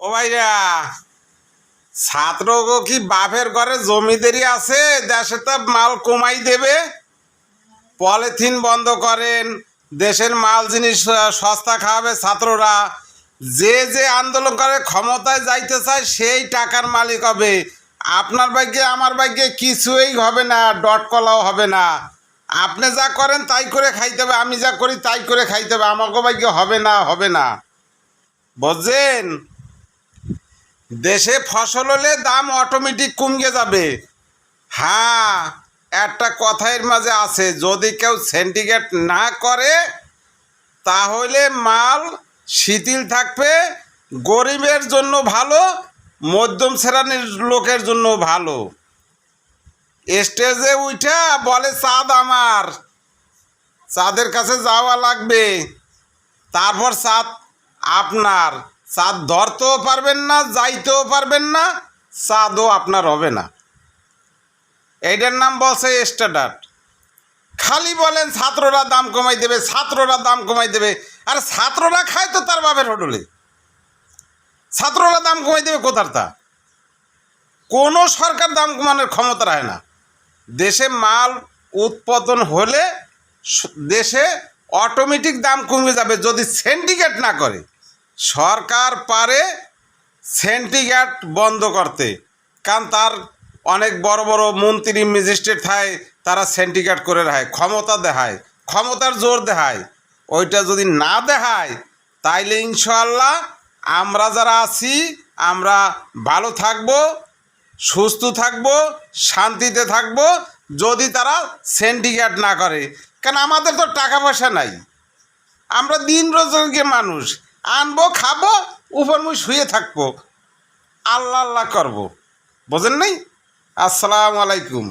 ও ভাইরা, ছাত্রগো কি বাপের ঘরে জমিদারি আছে? দেশে তো মাল কমাই দেবে। পলিথিন বন্ধ করেন, দেশের মাল জিনিস সস্তা খাওয়াবে ছাত্ররা। যে যে আন্দোলন করে ক্ষমতায় যাইতে চায় সেই টাকার মালিক হবে। আপনার ভাগ্যে আমার ভাগ্যে কিছুই হবে না, ডট কলাও হবে না। আপনি যা করেন তাই করে খাইতে হবে, আমি যা করি তাই করে খাইতে হবে। আমাকে ভাগ্যে হবে না, হবে না, বুঝছেন? দেশে ফসল হলে দাম অটোমেটিক কমে যাবে। হ্যাঁ, একটা কথা এর মাঝে আছে, যদি কেউ সিন্ডিকেট না করে তাহলে মাল শিথিল থাকবে। গরিবের জন্য ভালো, মধ্যম শ্রেণীর লোকের জন্য ভালো। স্টেজে উঠা বলে চাঁদ আমার, চাঁদের কাছে যাওয়া লাগবে, তারপর চাঁদ আপনার। চাঁদ ধরতেও পারবেন না, যাইতেও পারবেন না, চাঁদও আপনার হবে না। এইটার নাম বলছে স্ট্যান্ডার্ড। খালি বলেন ছাত্ররা দাম কমাই দেবে, ছাত্ররা দাম কমাই দেবে। আর ছাত্ররা খায় তো তার বাপের হোটেলে, ছাত্ররা দাম কমাই দেবে কোথার? তা কোনো সরকার দাম কমানোর ক্ষমতা রাখে না। দেশে মাল উৎপাদন হলে দেশে অটোমেটিক দাম কমে যাবে যদি সিন্ডিকেট না করে। সরকার পারে সিন্ডিকেট বন্ধ করতে, কারণ তার অনেক বড় বড় মন্ত্রী ম্যাজিস্ট্রেট থাকে, তারা সিন্ডিকেট করে রাখে, ক্ষমতা দেখায়, ক্ষমতার জোর দেখায়। ওইটা যদি না দেখায় তাইলে ইনশাআল্লাহ আমরা যারা আছি আমরা ভালো থাকব, সুস্থ থাকব, শান্তিতে থাকব, যদি তারা সিন্ডিকেট না করে। কারণ আমাদের তো টাকা পয়সা নাই, আমরা দিন রোজগার মানুষ, আনবো খাবো, উপর মুই শুয়ে থাকবো, আল্লাহ আল্লাহ করবো। বোঝেন নাই? আসসালামু আলাইকুম।